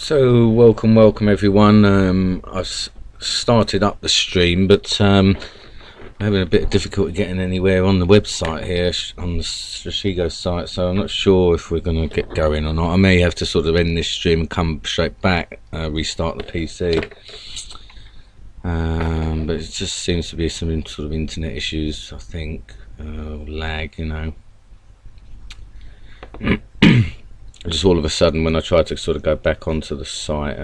So welcome everyone. Started up the stream, but I'm having a bit of difficulty getting anywhere on the website here, on the Stratego site, so I'm not sure if we're going to get going or not. I may have to sort of end this stream and come straight back, restart the PC. But it just seems to be some sort of internet issues, I think, lag, you know. Just all of a sudden, when I tried to sort of go back onto the site,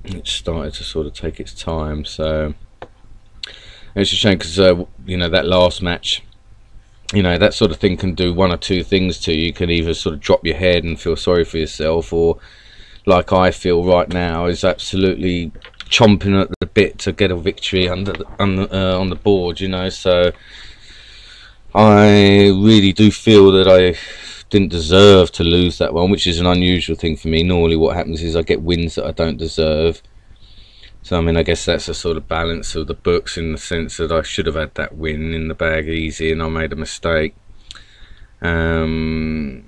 it started to sort of take its time. So it's a shame because you know, that last match, you know, that sort of thing can do one or two things to you. You can either sort of drop your head and feel sorry for yourself, or like I feel right now, is absolutely chomping at the bit to get a victory on the board, you know. So I really do feel that I didn't deserve to lose that one, which is an unusual thing for me. Normally what happens is I get wins that I don't deserve. So I mean, I guess that's a sort of balance of the books, in the sense that I should have had that win in the bag easy and I made a mistake. And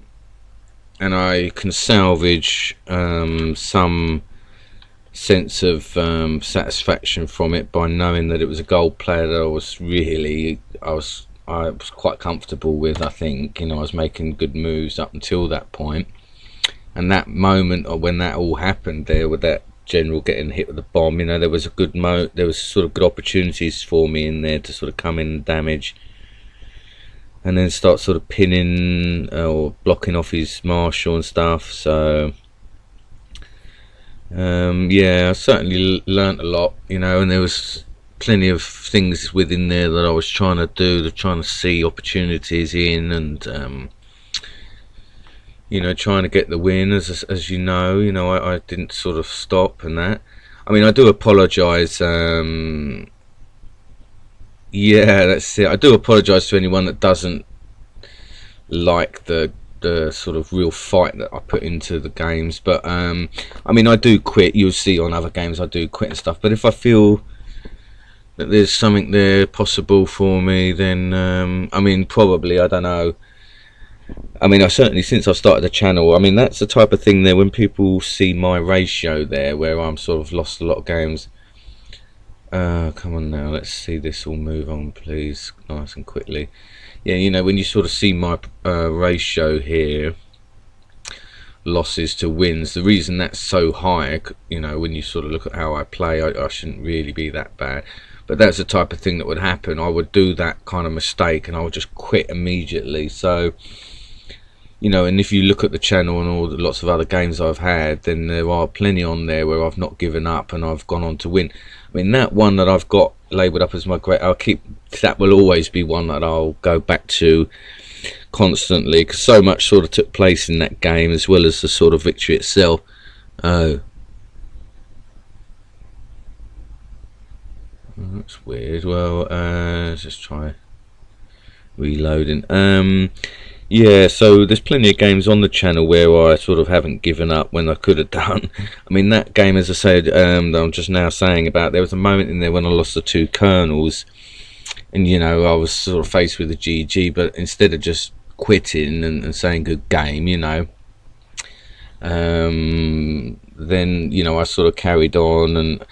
I can salvage some sense of satisfaction from it by knowing that it was a gold player that I was quite comfortable with. I think, you know, I was making good moves up until that point, and that moment, or when that all happened there with that general getting hit with the bomb, you know, there was sort of good opportunities for me in there to sort of come in and damage, and then start sort of pinning or blocking off his marshal and stuff. So yeah, I certainly learnt a lot, you know, and there was plenty of things within there that I was trying to do, trying to see opportunities in, and you know, trying to get the win. As you know, I didn't sort of stop. And that, I mean, I do apologise. Yeah, that's it. I do apologise to anyone that doesn't like the sort of real fight that I put into the games. But I mean, I do quit. You'll see on other games I do quit and stuff. But if I feel that there's something there possible for me, then I mean, probably, I don't know. I mean, I certainly, since I started the channel, I mean, that's the type of thing there, when people see my ratio there, where I'm sort of lost a lot of games. Come on now, let's see this all move on, please, nice and quickly. Yeah, you know, when you sort of see my ratio here, losses to wins, the reason that's so high, you know, when you sort of look at how I play, I shouldn't really be that bad. But that's the type of thing that would happen. I would do that kind of mistake and I would just quit immediately. So, you know, and if you look at the channel and all the lots of other games I've had, then there are plenty on there where I've not given up and I've gone on to win. I mean, that one that I've got labelled up as my great, that will always be one that I'll go back to constantly, because so much sort of took place in that game, as well as the sort of victory itself. Oh, that's weird. Well, let's just try reloading. Yeah, so there's plenty of games on the channel where I sort of haven't given up when I could have done. I mean, that game, as I said, that I'm just now saying about, there was a moment in there when I lost the 2 colonels, and you know, I was sort of faced with a GG, but instead of just quitting and saying good game, you know, then, you know, I sort of carried on, and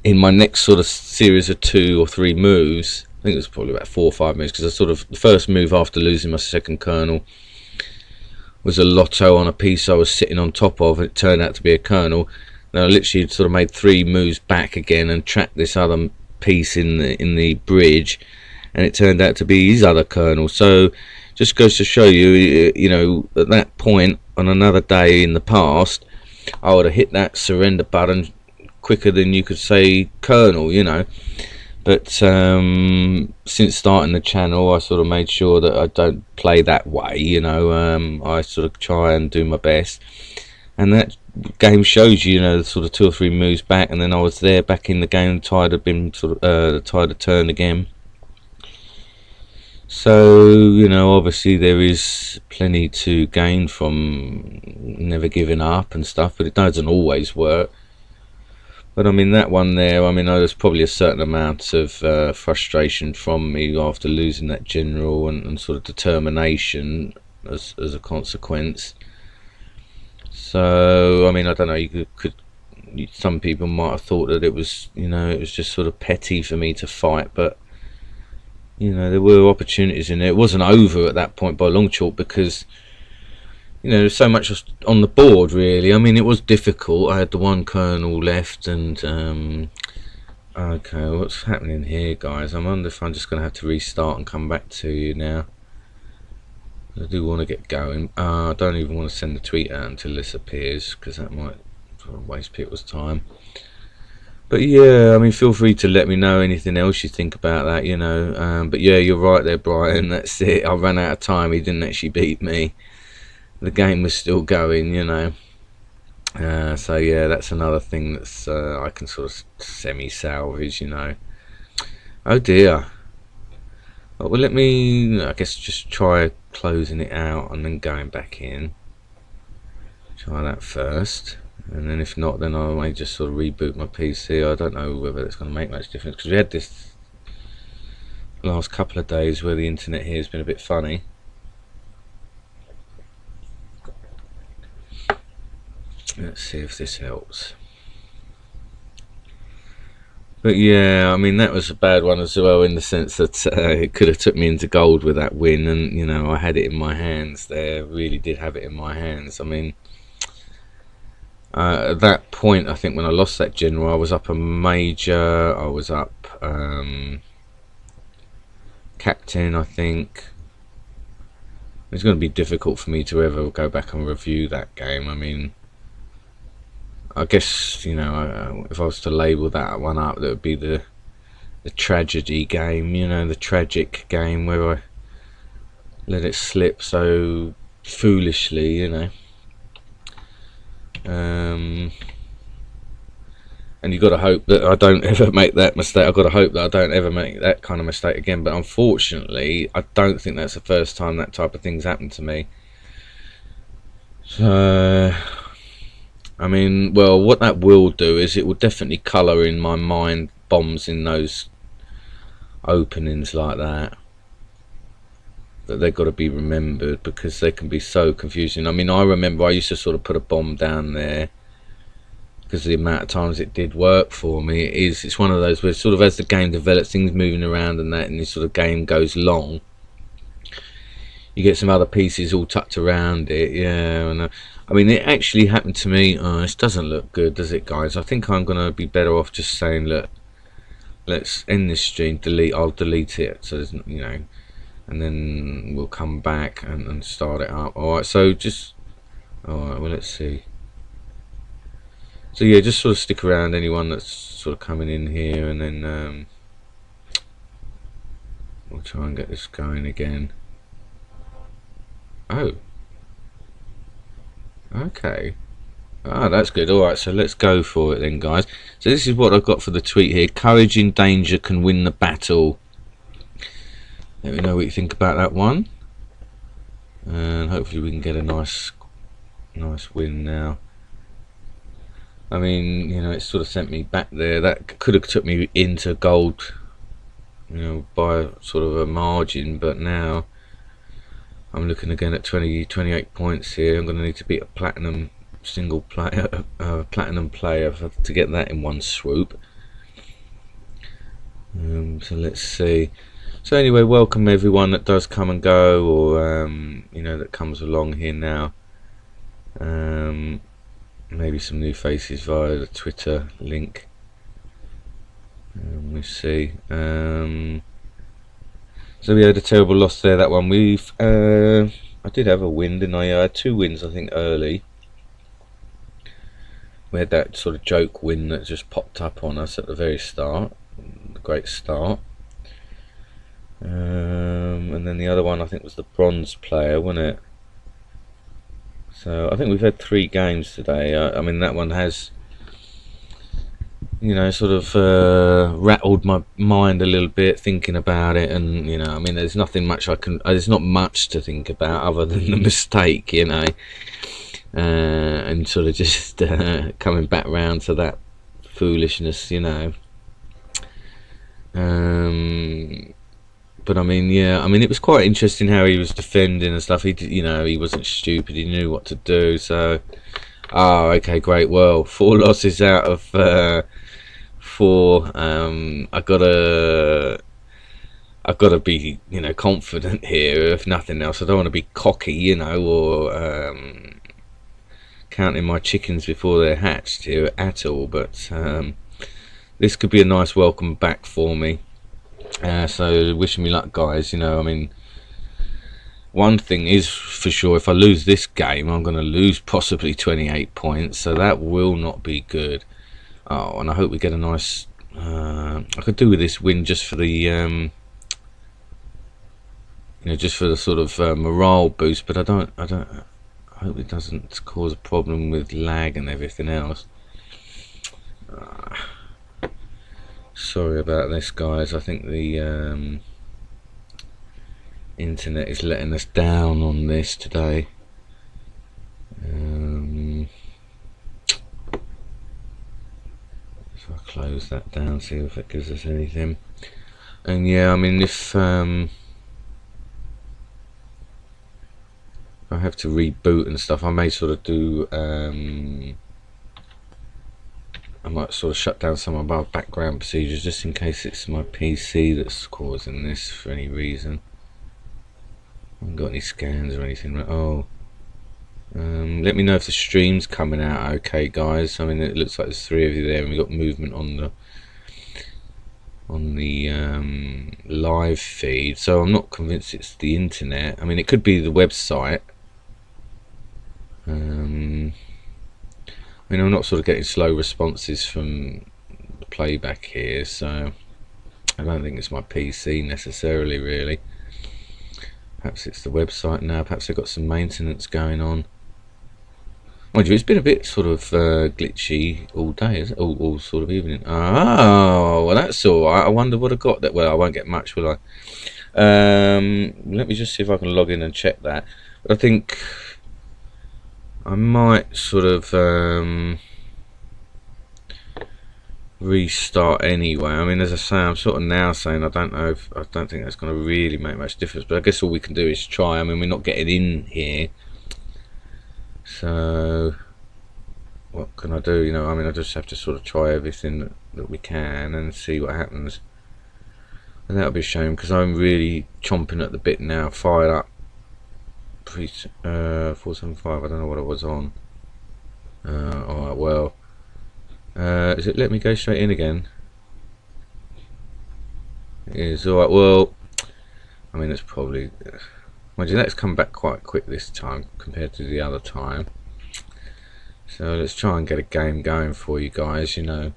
in my next sort of series of 2 or 3 moves, I think it was probably about 4 or 5 moves, because I sort of, the first move after losing my 2nd colonel was a lotto on a piece I was sitting on top of, and it turned out to be a colonel. Now I literally sort of made 3 moves back again and tracked this other piece in the bridge, and it turned out to be his other colonel. So just goes to show you, you know, at that point on another day in the past, I would have hit that surrender button quicker than you could say colonel, you know. But since starting the channel, I sort of made sure that I don't play that way, you know. I sort of try and do my best, and that game shows you, you know, sort of 2 or 3 moves back, and then I was there back in the game. Tide had been sort of the tide had turned again. So, you know, obviously there is plenty to gain from never giving up and stuff, but it doesn't always work. But I mean, that one there, I mean, there's probably a certain amount of frustration from me after losing that general, and sort of determination as a consequence. So I mean, I don't know, you could some people might have thought that it was, you know, it was just sort of petty for me to fight, but you know, there were opportunities in it. It wasn't over at that point by a long chalk, because you know, there's so much on the board, really. I mean, it was difficult. I had the one colonel left, and okay, what's happening here, guys? I wonder if I'm just going to have to restart and come back to you now. I do want to get going. I don't even want to send the tweet out until this appears, because that might sort of waste people's time. But yeah, I mean, feel free to let me know anything else you think about that, you know. But yeah, you're right there, Brian. That's it. I ran out of time. He didn't actually beat me. The game was still going, you know. So yeah, that's another thing that's I can sort of semi-salvage, you know. Oh dear. Oh, well, let me, I guess, just try closing it out and then going back in. Try that first, and then if not, then I may just sort of reboot my PC. I don't know whether it's going to make much difference, because we had this last couple of days where the internet here has been a bit funny. Let's see if this helps. But yeah, I mean, that was a bad one as well, in the sense that it could have took me into gold with that win, and you know, I had it in my hands there. Really did have it in my hands. I mean, at that point, I think when I lost that general, I was up a major. I was up captain, I think. It's going to be difficult for me to ever go back and review that game. I mean, I guess, you know, if I was to label that one up, that would be the tragedy game, you know, the tragic game where I let it slip so foolishly, you know. And you've got to hope that I don't ever make that mistake. I've got to hope that I don't ever make that kind of mistake again. But unfortunately, I don't think that's the first time that type of thing's happened to me. So, I mean, well, what that will do is it will definitely colour in my mind bombs in those openings like that. That they've got to be remembered, because they can be so confusing. I mean, I remember I used to sort of put a bomb down there, because the amount of times it did work for me. It's one of those where sort of as the game develops, things moving around and that, and this sort of game goes long, you get some other pieces all tucked around it. Yeah, and I mean, it actually happened to me. This doesn't look good, does it, guys? I think I'm gonna be better off just saying, look, let's end this stream, I'll delete it, so there's, you know, and then we'll come back and start it up. Alright, so just, alright, well, let's see. So yeah, just sort of stick around, anyone that's sort of coming in here, and then we'll try and get this going again. Oh, okay. Ah, that's good. Alright, so let's go for it then, guys. So this is what I've got for the tweet here. Courage in danger can win the battle. Let me know what you think about that one, and hopefully we can get a nice win now. I mean, you know, it sort of sent me back there. That could have took me into gold, you know, by sort of a margin, but now I'm looking again at 28 points here. I'm going to need to beat a platinum single player, platinum player to get that in one swoop. So let's see. So anyway, welcome everyone that does come and go, or you know, that comes along here now. Maybe some new faces via the Twitter link. We'll see. So we had a terrible loss there, that one. I did have a win, didn't I? I had 2 wins, I think, early. We had that sort of joke win that just popped up on us at the very start. A great start. And then the other one, I think, was the bronze player, wasn't it? So I think we've had 3 games today. I mean, that one has, you know, sort of rattled my mind a little bit thinking about it, and you know, I mean, there's nothing much there's not much to think about other than the mistake, you know, and sort of just coming back round to that foolishness, you know. But I mean, yeah, I mean, it was quite interesting how he was defending and stuff. You know, he wasn't stupid. He knew what to do. So, oh, okay, great. Well, 4 losses out of 4. I've got to be, you know, confident here. If nothing else, I don't want to be cocky, you know, or counting my chickens before they're hatched here at all. But this could be a nice welcome back for me. So wishing me luck, guys. You know, I mean, one thing is for sure, if I lose this game, I'm going to lose possibly 28 points, so that will not be good. Oh, and I hope we get a nice I could do with this win just for the you know, just for the sort of morale boost, but I hope it doesn't cause a problem with lag and everything else. Sorry about this, guys. I think the internet is letting us down on this today. So I'll close that down, see if it gives us anything. And yeah, I mean, if I have to reboot and stuff, I may sort of do I might sort of shut down some of our background procedures just in case it's my PC that's causing this for any reason. I haven't got any scans or anything. Oh, let me know if the stream's coming out okay, guys. I mean, it looks like there's 3 of you there, and we've got movement on the live feed, so I'm not convinced it's the internet. I mean, it could be the website. I mean, I'm not sort of getting slow responses from the playback here, so I don't think it's my PC necessarily, really. Perhaps it's the website now. Perhaps they've got some maintenance going on. Mind you, it's been a bit sort of glitchy all day, is it? All sort of evening. Oh, well, that's all right. I wonder what I got. That well, I won't get much, will I? Let me just see if I can log in and check that. But I think I might sort of restart anyway. I mean, as I say, I'm sort of now saying I don't think that's going to really make much difference. But I guess all we can do is try. I mean, we're not getting in here, so what can I do? You know, I mean, I just have to sort of try everything that we can and see what happens. And that'll be a shame because I'm really chomping at the bit now, fired up. 475. I don't know what it was on. Alright, well, is it let me go straight in again? It is. Alright, well, I mean, it's probably, mind you, let's come back quite quick this time compared to the other time. So let's try and get a game going for you guys, you know.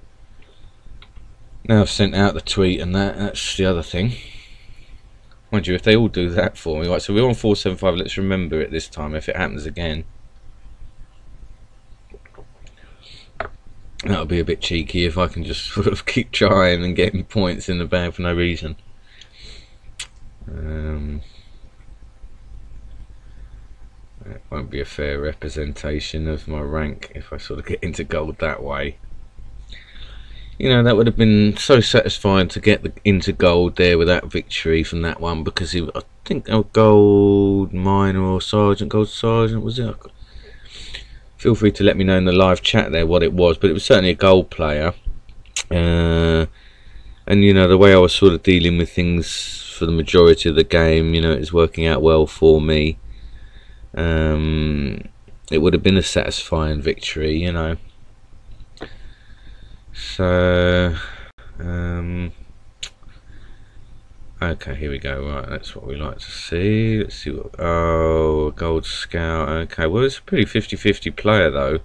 Now I've sent out the tweet and that's the other thing. Mind you, if they all do that for me. Right, so we're on 475. Let's remember it this time if it happens again. That'll be a bit cheeky if I can just sort of keep trying and getting points in the bag for no reason. It won't be a fair representation of my rank if I sort of get into gold that way. You know, that would have been so satisfying to get into gold there with that victory from that one, because I think a gold minor or sergeant, gold sergeant was it? Feel free to let me know in the live chat there what it was, but it was certainly a gold player. And you know, the way I was sort of dealing with things for the majority of the game, you know, it's working out well for me. It would have been a satisfying victory, you know. So okay, here we go. Right, that's what we like to see. Let's see what, oh, gold scout. Okay, well, it's a pretty 50-50 player though.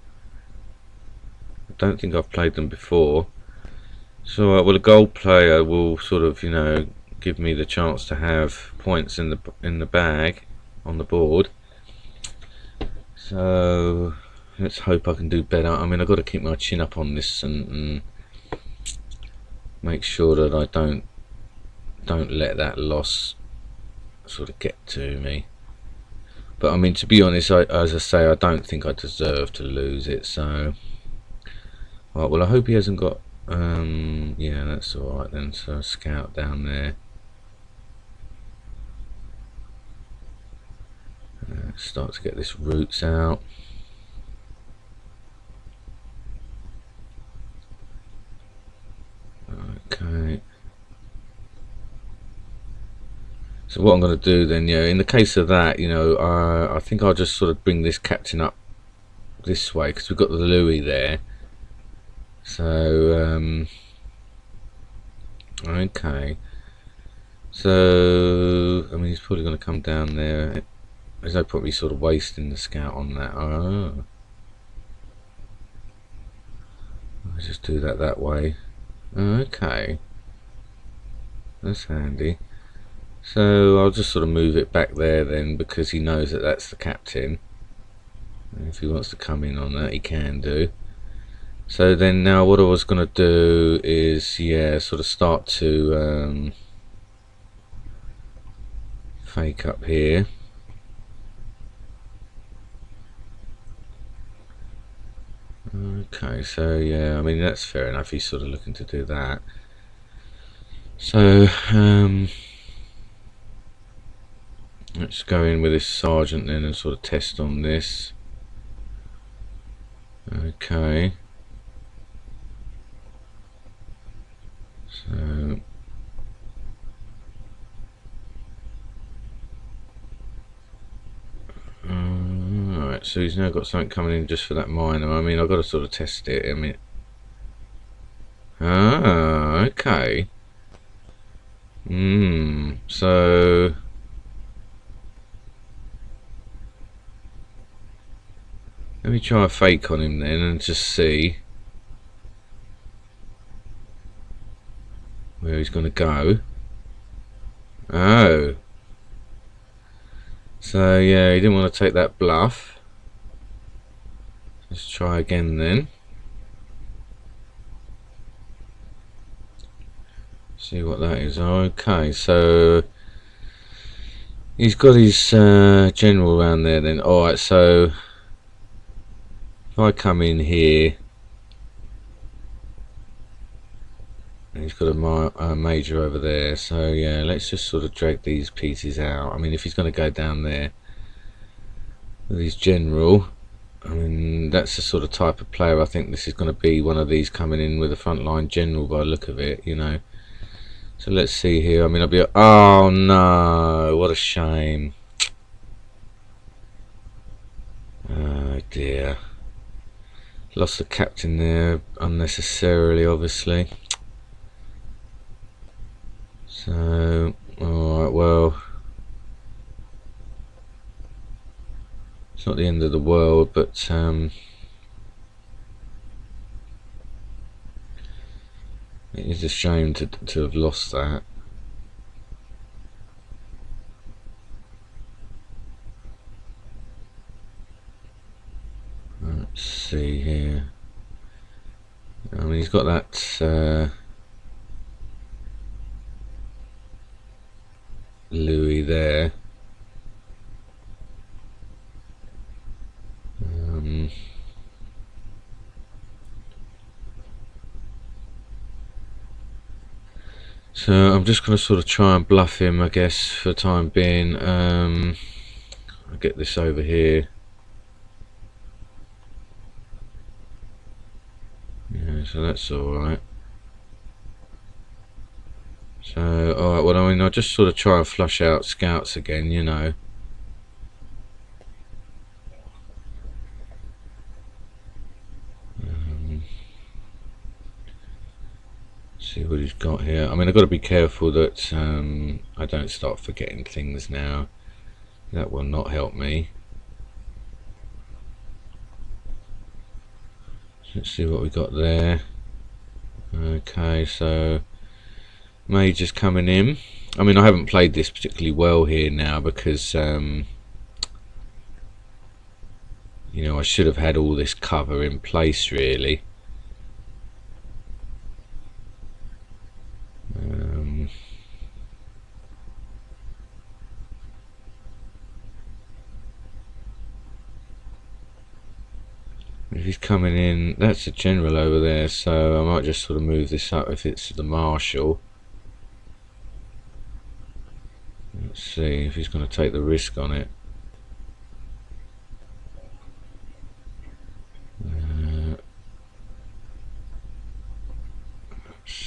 I don't think I've played them before. So well, a gold player will sort of, you know, give me the chance to have points in the bag on the board. So let's hope I can do better. I mean, I've got to keep my chin up on this and make sure that I don't let that loss sort of get to me. But I mean, to be honest, as I say, I don't think I deserve to lose it. So, right, well, I hope he hasn't got. Yeah, that's all right then. So scout down there. Start to get this roots out. Okay. So what I'm going to do then, yeah, in the case of that, you know, I think I'll just sort of bring this captain up this way because we've got the Louis there. So okay. So I mean, he's probably going to come down there. There's no point me sort of wasting the scout on that. Oh, I'll just do that way. Okay, that's handy. So I'll just sort of move it back there then, because he knows that that's the captain. And if he wants to come in on that, he can do. So then now what I was going to do is, yeah, sort of start to fake up here. Okay, so yeah, I mean, that's fair enough. He's sort of looking to do that. So let's go in with this sergeant then and sort of test on this. Okay. So alright, so he's now got something coming in just for that miner. I mean, I've got to sort of test it. I mean, okay. So let me try a fake on him then and just see where he's going to go. Oh, so yeah, he didn't want to take that bluff. Let's try again then. See what that is. Okay, so he's got his general around there then. Alright, so if I come in here, and he's got a major over there, so yeah, let's just sort of drag these pieces out. I mean, if he's going to go down there with his general, I mean, that's the sort of type of player I think this is going to be, one of these coming in with a frontline general by the look of it, you know. So let's see here. I mean, I'll be, oh no, what a shame. Oh dear, lost the captain there unnecessarily, obviously. So alright, well, it's not the end of the world, but it is a shame to have lost that. Let's see here. I mean, he's got that Louis there. So I'm just going to sort of try and bluff him, I guess, for the time being. I'll get this over here. Yeah, so that's alright. So, alright, well, I mean, I'll just sort of try and flush out scouts again, you know. See what he's got here. I mean, I've got to be careful that I don't start forgetting things now. That will not help me. Let's see what we got there. Okay, so Major's coming in. I mean, I haven't played this particularly well here now because you know, I should have had all this cover in place really. If he's coming in, that's a general over there, so I might just sort of move this up if it's the marshal. Let's see if he's going to take the risk on it.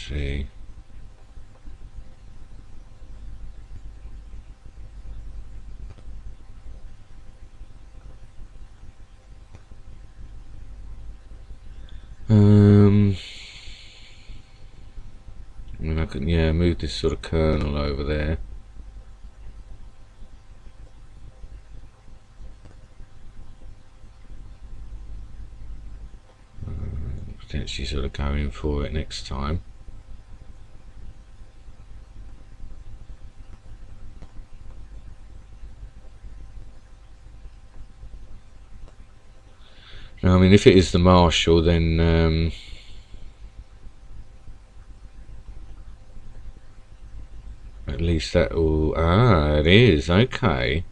see. I mean, I can, yeah, move this sort of kernel over there. Potentially sort of going for it next time. Now, I mean, if it is the Marshall, then at least that will... Ah, it is, okay.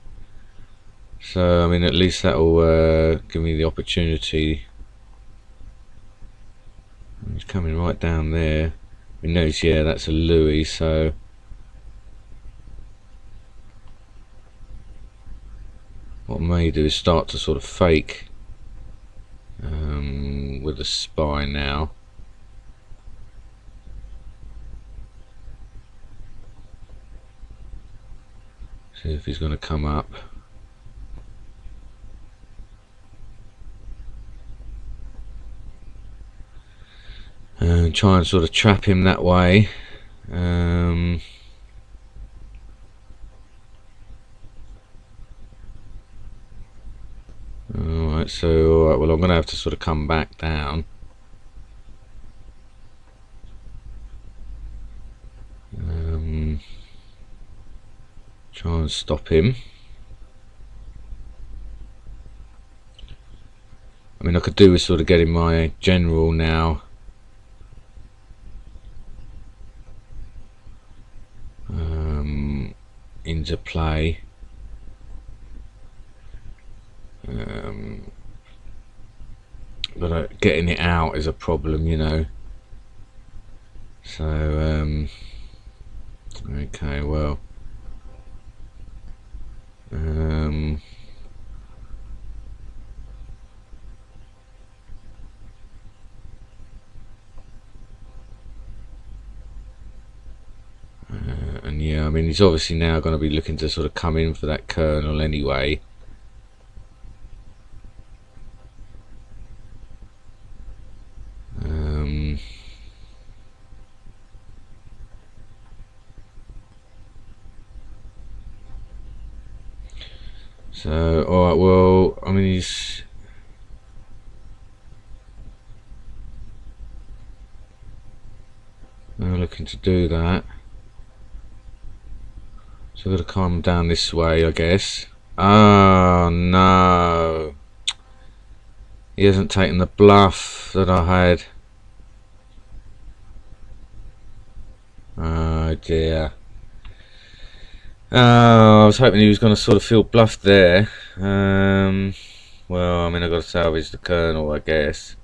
So, I mean, at least that will give me the opportunity. He's coming right down there. We notice, yeah, that's a Louis, so... What I may do is start to sort of fake with the spy now. See if he's going to come up. And try and sort of trap him that way. Alright, so well, I'm going to have to sort of come back down. Try and stop him. I mean, I could do with sort of getting my general now. Into play. But getting it out is a problem, you know. So, okay, well. And yeah, I mean, he's obviously now going to be looking to sort of come in for that kernel anyway. So, alright, well, I mean, he's... now looking to do that. So I've got to come down this way, I guess. Oh, no. He hasn't taken the bluff that I had. Oh, dear. Oh, I was hoping he was going to sort of feel bluffed there. Well, I mean, I've got to salvage the kernel, I guess.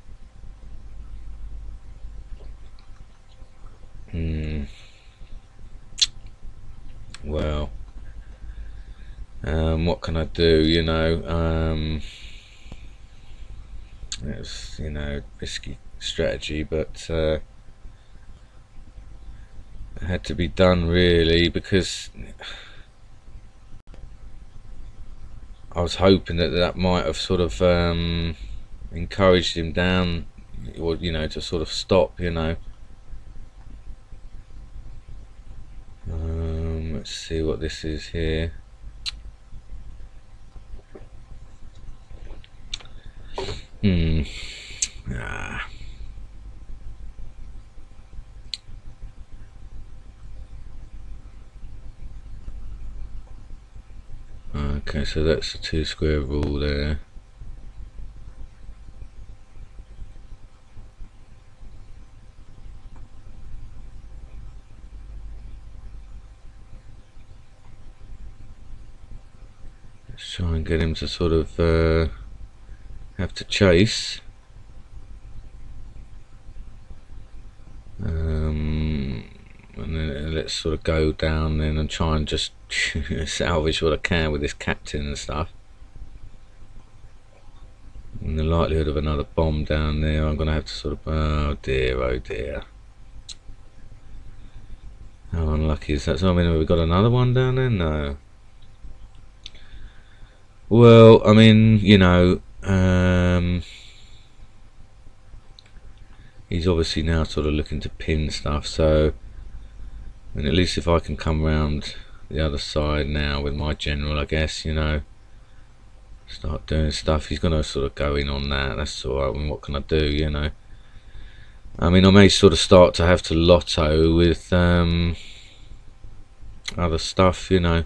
Well, what can I do, you know? It's, you know, risky strategy, but it had to be done, really, because I was hoping that that might have sort of encouraged him down, or, you know, to sort of stop, you know. Let's see what this is here. Okay, so that's the 2 square rule there. Let's try and get him to sort of have to chase. And then let's sort of go down then and try and just salvage what I can with this captain and stuff. And the likelihood of another bomb down there, I'm going to have to sort of... oh dear, oh dear. unlucky as that. So I mean, have we got another one down there? No. Well, I mean, you know, he's obviously now sort of looking to pin stuff, so I mean, at least if I can come round the other side now with my general, I guess, you know, start doing stuff. He's going to sort of go in on that. That's alright. I mean, what can I do, you know? I mean, I may sort of start to have to lotto with other stuff, you know.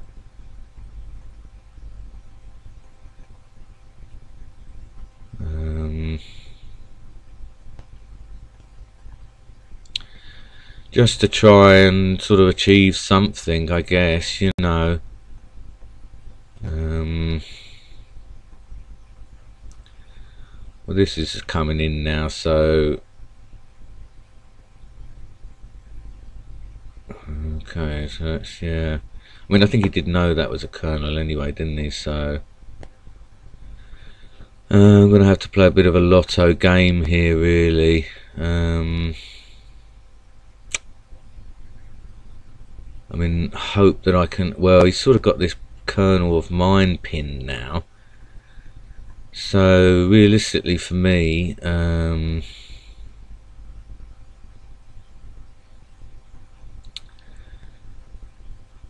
Just to try and sort of achieve something, I guess, you know. Well, this is coming in now, so okay, so that's, yeah. I mean, I think he did know that was a kernel anyway, didn't he? So I'm gonna have to play a bit of a lotto game here, really. I mean, hope that I can. Well, he's sort of got this kernel of mine pinned now. So realistically, for me,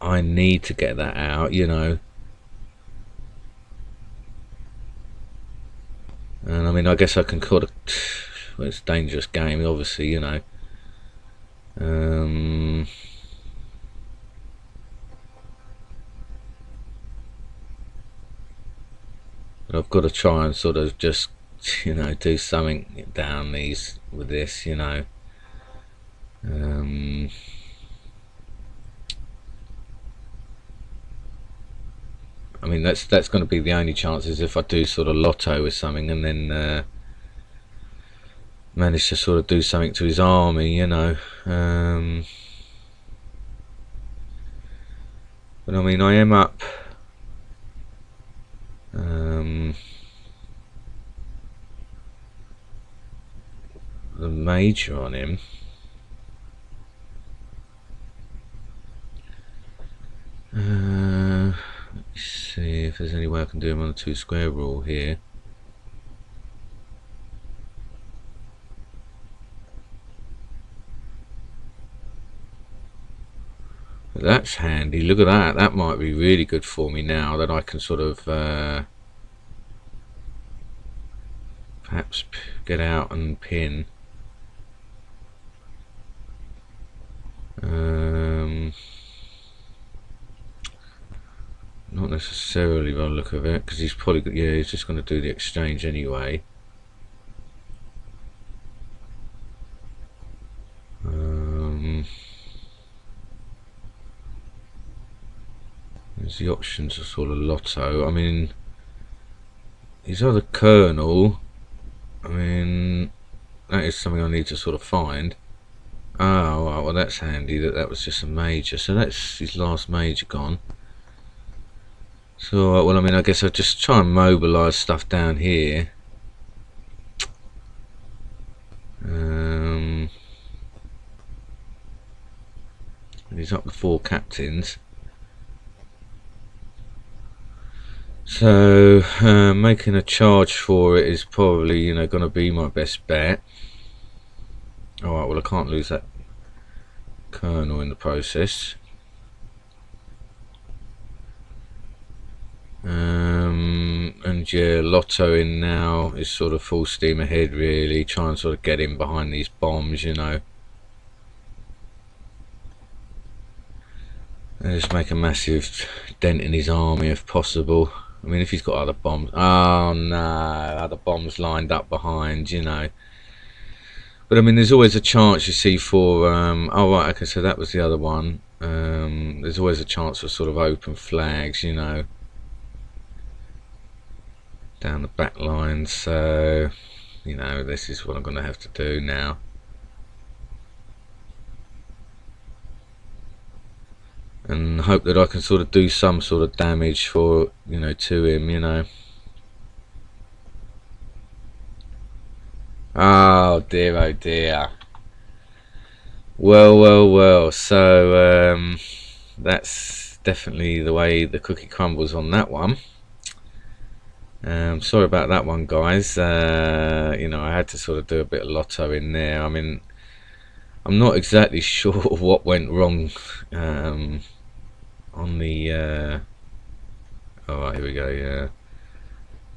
I need to get that out, you know. And I mean, I guess I can call it. Well, it's a dangerous game, obviously, you know. But I've got to try and sort of just, you know, do something down these with this, you know. I mean, that's going to be the only chances if I do sort of lotto with something and then manage to sort of do something to his army, you know. But I mean, I am up the major on him. Let's see if there's any way I can do him on a 2 square rule here. But that's handy. Look at that. That might be really good for me now that I can sort of perhaps get out and pin. Not necessarily by the look of it, because he's probably, yeah, he's just going to do the exchange anyway. There's the options of sort of lotto. I mean, his other kernel, I mean, that is something I need to sort of find. Oh, right, well, that's handy that that was just a major. So that's his last major gone. So, well, I mean, I guess I'll just try and mobilise stuff down here. He's up to 4 captains. So, making a charge for it is probably, you know, going to be my best bet. Alright, well, I can't lose that kernel in the process. And yeah, lottoing now is sort of full steam ahead, really. Try and sort of get in behind these bombs, you know. And just make a massive dent in his army if possible. I mean, if he's got other bombs. Oh no, other bombs lined up behind, you know. But I mean, there's always a chance, you see, for oh right, okay, so that was the other one. There's always a chance for sort of open flags, you know, down the back lines. So, you know, this is what I'm going to have to do now. And hope that I can sort of do some sort of damage for, you know, to him, you know. Oh dear, oh dear. Well. So that's definitely the way the cookie crumbles on that one. Sorry about that one, guys. You know, I had to sort of do a bit of lotto in there. I mean, I'm not exactly sure what went wrong on the. Alright, here we go. Yeah,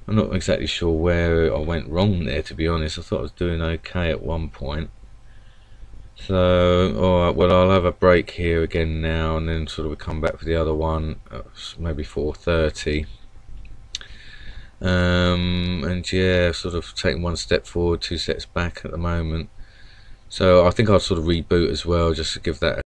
I'm not exactly sure where I went wrong there, to be honest. I thought I was doing okay at one point. So, alright, well, I'll have a break here again now, and then sort of come back for the other one, maybe 4:30. And yeah, sort of taking one step forward, two steps back at the moment. So I think I'll sort of reboot as well, just to give that